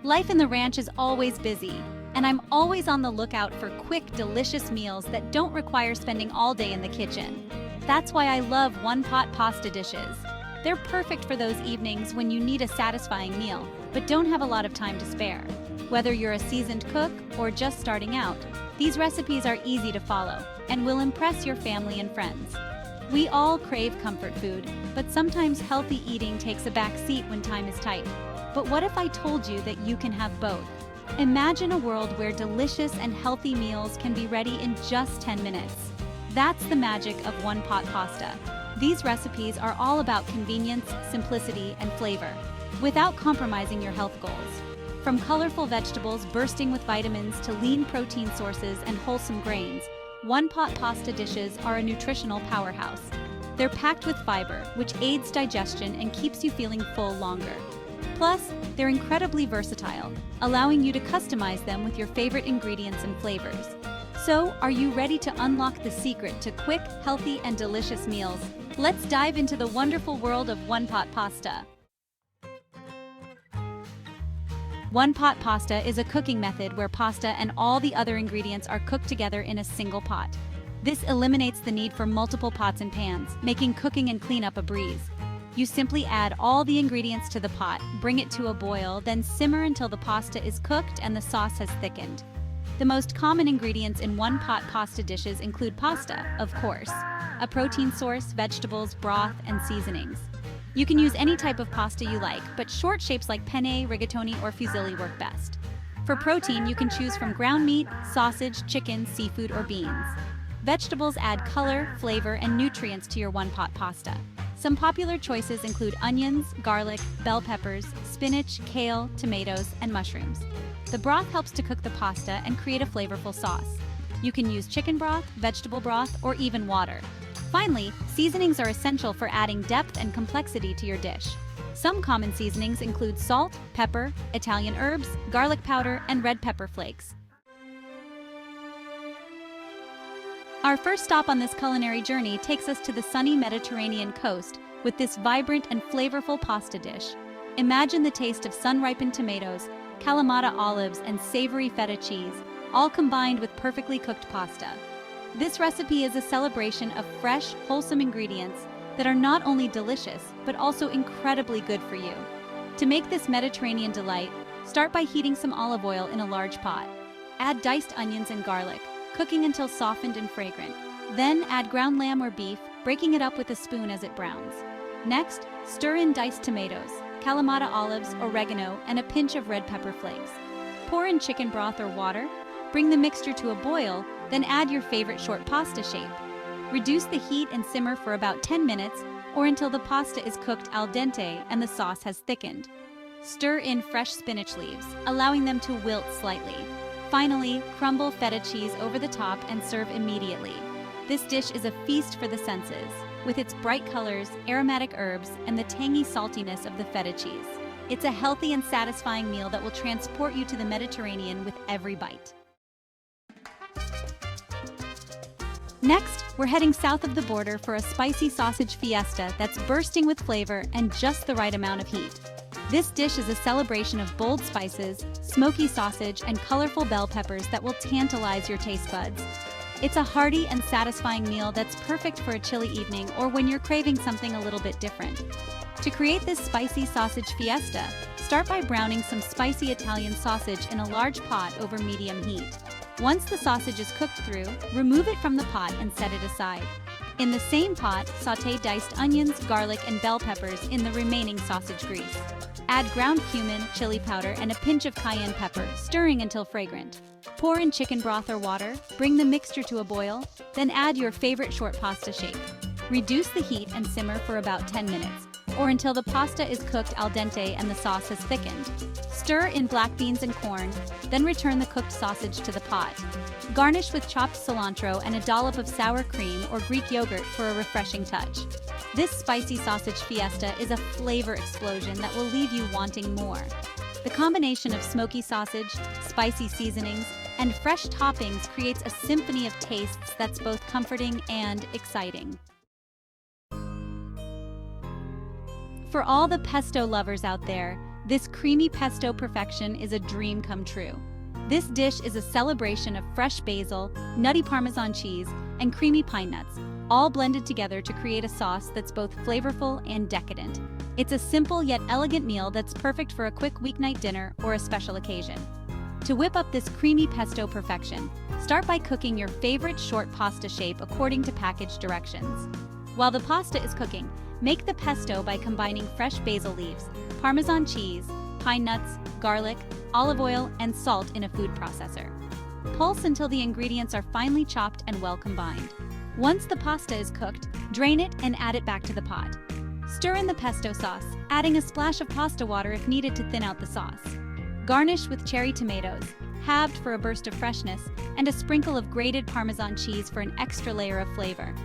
Life in the ranch is always busy, and I'm always on the lookout for quick, delicious meals that don't require spending all day in the kitchen. That's why I love one-pot pasta dishes. They're perfect for those evenings when you need a satisfying meal, but don't have a lot of time to spare. Whether you're a seasoned cook or just starting out, these recipes are easy to follow and will impress your family and friends. We all crave comfort food, but sometimes healthy eating takes a back seat when time is tight. But what if I told you that you can have both? Imagine a world where delicious and healthy meals can be ready in just 10 minutes. That's the magic of one-pot pasta. These recipes are all about convenience, simplicity, and flavor, without compromising your health goals. From colorful vegetables bursting with vitamins to lean protein sources and wholesome grains, one-pot pasta dishes are a nutritional powerhouse. They're packed with fiber, which aids digestion and keeps you feeling full longer. Plus, they're incredibly versatile, allowing you to customize them with your favorite ingredients and flavors. So, are you ready to unlock the secret to quick, healthy, and delicious meals? Let's dive into the wonderful world of one-pot pasta. One-pot pasta is a cooking method where pasta and all the other ingredients are cooked together in a single pot. This eliminates the need for multiple pots and pans, making cooking and cleanup a breeze. You simply add all the ingredients to the pot, bring it to a boil, then simmer until the pasta is cooked and the sauce has thickened. The most common ingredients in one-pot pasta dishes include pasta, of course, a protein source, vegetables, broth, and seasonings. You can use any type of pasta you like, but short shapes like penne, rigatoni, or fusilli work best. For protein, you can choose from ground meat, sausage, chicken, seafood, or beans. Vegetables add color, flavor, and nutrients to your one-pot pasta. Some popular choices include onions, garlic, bell peppers, spinach, kale, tomatoes, and mushrooms. The broth helps to cook the pasta and create a flavorful sauce. You can use chicken broth, vegetable broth, or even water. Finally, seasonings are essential for adding depth and complexity to your dish. Some common seasonings include salt, pepper, Italian herbs, garlic powder, and red pepper flakes. Our first stop on this culinary journey takes us to the sunny Mediterranean coast with this vibrant and flavorful pasta dish. Imagine the taste of sun-ripened tomatoes, Kalamata olives, and savory feta cheese, all combined with perfectly cooked pasta. This recipe is a celebration of fresh, wholesome ingredients that are not only delicious, but also incredibly good for you. To make this Mediterranean delight, start by heating some olive oil in a large pot. Add diced onions and garlic, cooking until softened and fragrant. Then add ground lamb or beef, breaking it up with a spoon as it browns. Next, stir in diced tomatoes, Kalamata olives, oregano, and a pinch of red pepper flakes. Pour in chicken broth or water, bring the mixture to a boil, then add your favorite short pasta shape. Reduce the heat and simmer for about 10 minutes or until the pasta is cooked al dente and the sauce has thickened. Stir in fresh spinach leaves, allowing them to wilt slightly. Finally, crumble feta cheese over the top and serve immediately. This dish is a feast for the senses, with its bright colors, aromatic herbs, and the tangy saltiness of the feta cheese. It's a healthy and satisfying meal that will transport you to the Mediterranean with every bite. Next, we're heading south of the border for a spicy sausage fiesta that's bursting with flavor and just the right amount of heat. This dish is a celebration of bold spices, smoky sausage, and colorful bell peppers that will tantalize your taste buds. It's a hearty and satisfying meal that's perfect for a chilly evening or when you're craving something a little bit different. To create this spicy sausage fiesta, start by browning some spicy Italian sausage in a large pot over medium heat. Once the sausage is cooked through, remove it from the pot and set it aside. In the same pot, sauté diced onions, garlic, and bell peppers in the remaining sausage grease. Add ground cumin, chili powder, and a pinch of cayenne pepper, stirring until fragrant. Pour in chicken broth or water, bring the mixture to a boil, then add your favorite short pasta shape. Reduce the heat and simmer for about 10 minutes, or until the pasta is cooked al dente and the sauce has thickened. Stir in black beans and corn, then return the cooked sausage to the pot. Garnish with chopped cilantro and a dollop of sour cream or Greek yogurt for a refreshing touch. This spicy sausage fiesta is a flavor explosion that will leave you wanting more. The combination of smoky sausage, spicy seasonings, and fresh toppings creates a symphony of tastes that's both comforting and exciting. For all the pesto lovers out there, This creamy pesto perfection is a dream come true. This dish is a celebration of fresh basil, nutty Parmesan cheese, and creamy pine nuts, all blended together to create a sauce that's both flavorful and decadent. It's a simple yet elegant meal that's perfect for a quick weeknight dinner or a special occasion. To whip up this creamy pesto perfection, start by cooking your favorite short pasta shape according to package directions. While the pasta is cooking, make the pesto by combining fresh basil leaves, Parmesan cheese, pine nuts, garlic, olive oil, and salt in a food processor. Pulse until the ingredients are finely chopped and well combined. Once the pasta is cooked, drain it and add it back to the pot. Stir in the pesto sauce, adding a splash of pasta water if needed to thin out the sauce. Garnish with cherry tomatoes, halved for a burst of freshness, and a sprinkle of grated Parmesan cheese for an extra layer of flavor.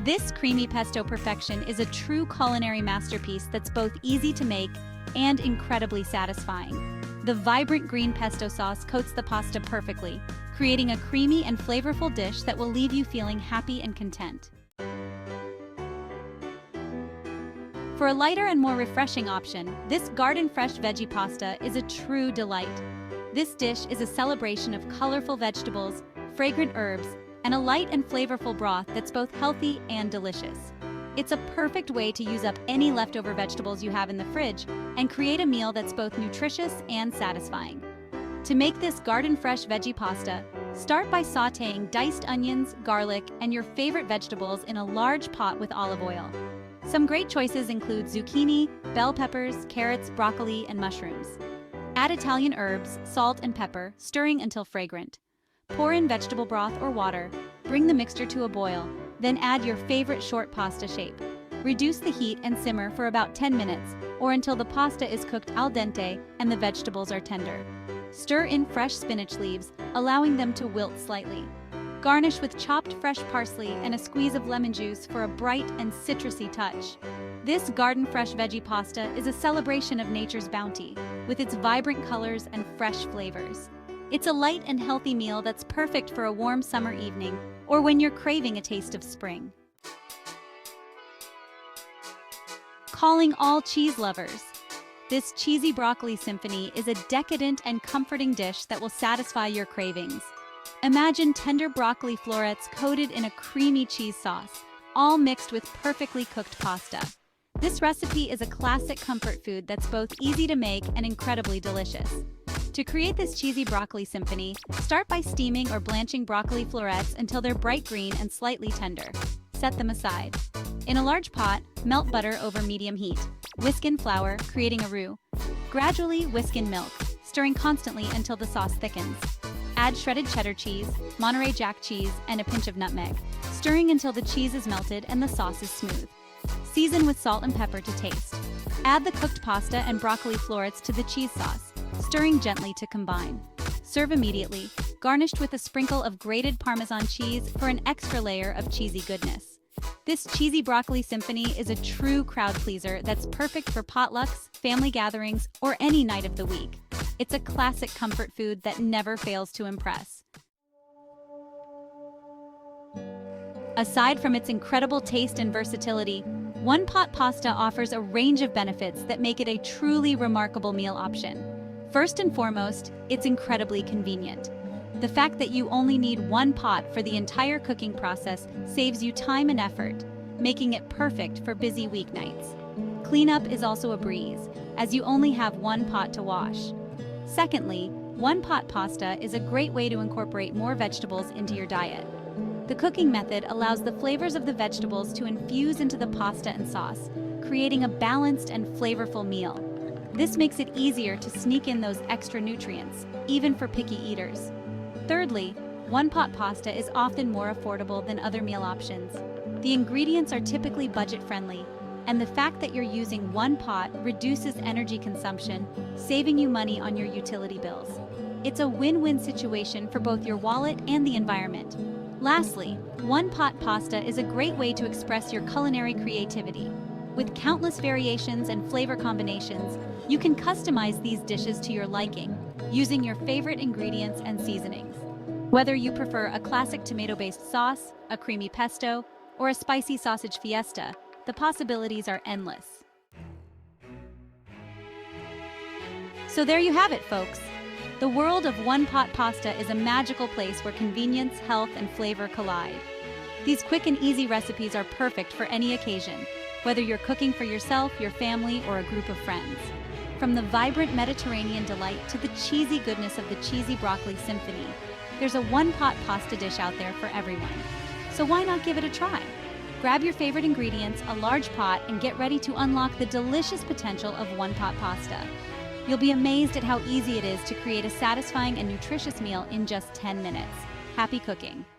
This creamy pesto perfection is a true culinary masterpiece that's both easy to make and incredibly satisfying. The vibrant green pesto sauce coats the pasta perfectly, creating a creamy and flavorful dish that will leave you feeling happy and content. For a lighter and more refreshing option, this garden fresh veggie pasta is a true delight. This dish is a celebration of colorful vegetables, fragrant herbs, and a light and flavorful broth that's both healthy and delicious. It's a perfect way to use up any leftover vegetables you have in the fridge and create a meal that's both nutritious and satisfying. To make this garden fresh veggie pasta, start by sautéing diced onions, garlic, and your favorite vegetables in a large pot with olive oil. Some great choices include zucchini, bell peppers, carrots, broccoli, and mushrooms. Add Italian herbs, salt, and pepper, stirring until fragrant. Pour in vegetable broth or water, bring the mixture to a boil, then add your favorite short pasta shape. Reduce the heat and simmer for about 10 minutes, or until the pasta is cooked al dente and the vegetables are tender. Stir in fresh spinach leaves, allowing them to wilt slightly. Garnish with chopped fresh parsley and a squeeze of lemon juice for a bright and citrusy touch. This garden fresh veggie pasta is a celebration of nature's bounty, with its vibrant colors and fresh flavors. It's a light and healthy meal that's perfect for a warm summer evening or when you're craving a taste of spring. Calling all cheese lovers. This cheesy broccoli symphony is a decadent and comforting dish that will satisfy your cravings. Imagine tender broccoli florets coated in a creamy cheese sauce, all mixed with perfectly cooked pasta. This recipe is a classic comfort food that's both easy to make and incredibly delicious. To create this cheesy broccoli symphony, start by steaming or blanching broccoli florets until they're bright green and slightly tender. Set them aside. In a large pot, melt butter over medium heat. Whisk in flour, creating a roux. Gradually whisk in milk, stirring constantly until the sauce thickens. Add shredded cheddar cheese, Monterey Jack cheese, and a pinch of nutmeg, stirring until the cheese is melted and the sauce is smooth. Season with salt and pepper to taste. Add the cooked pasta and broccoli florets to the cheese sauce, stirring gently to combine. Serve immediately, garnished with a sprinkle of grated Parmesan cheese for an extra layer of cheesy goodness. This cheesy broccoli symphony is a true crowd pleaser that's perfect for potlucks, family gatherings, or any night of the week. It's a classic comfort food that never fails to impress. Aside from its incredible taste and versatility, one-pot pasta offers a range of benefits that make it a truly remarkable meal option. First and foremost, it's incredibly convenient. The fact that you only need one pot for the entire cooking process saves you time and effort, making it perfect for busy weeknights. Cleanup is also a breeze, as you only have one pot to wash. Secondly, one-pot pasta is a great way to incorporate more vegetables into your diet. The cooking method allows the flavors of the vegetables to infuse into the pasta and sauce, creating a balanced and flavorful meal. This makes it easier to sneak in those extra nutrients, even for picky eaters. Thirdly, one-pot pasta is often more affordable than other meal options. The ingredients are typically budget-friendly, and the fact that you're using one pot reduces energy consumption, saving you money on your utility bills. It's a win-win situation for both your wallet and the environment. Lastly, one-pot pasta is a great way to express your culinary creativity. With countless variations and flavor combinations, you can customize these dishes to your liking, using your favorite ingredients and seasonings. Whether you prefer a classic tomato-based sauce, a creamy pesto, or a spicy sausage fiesta, the possibilities are endless. So there you have it, folks. The world of one-pot pasta is a magical place where convenience, health, and flavor collide. These quick and easy recipes are perfect for any occasion, whether you're cooking for yourself, your family, or a group of friends. From the vibrant Mediterranean delight to the cheesy goodness of the cheesy broccoli symphony, there's a one-pot pasta dish out there for everyone. So why not give it a try? Grab your favorite ingredients, a large pot, and get ready to unlock the delicious potential of one-pot pasta. You'll be amazed at how easy it is to create a satisfying and nutritious meal in just 10 minutes. Happy cooking!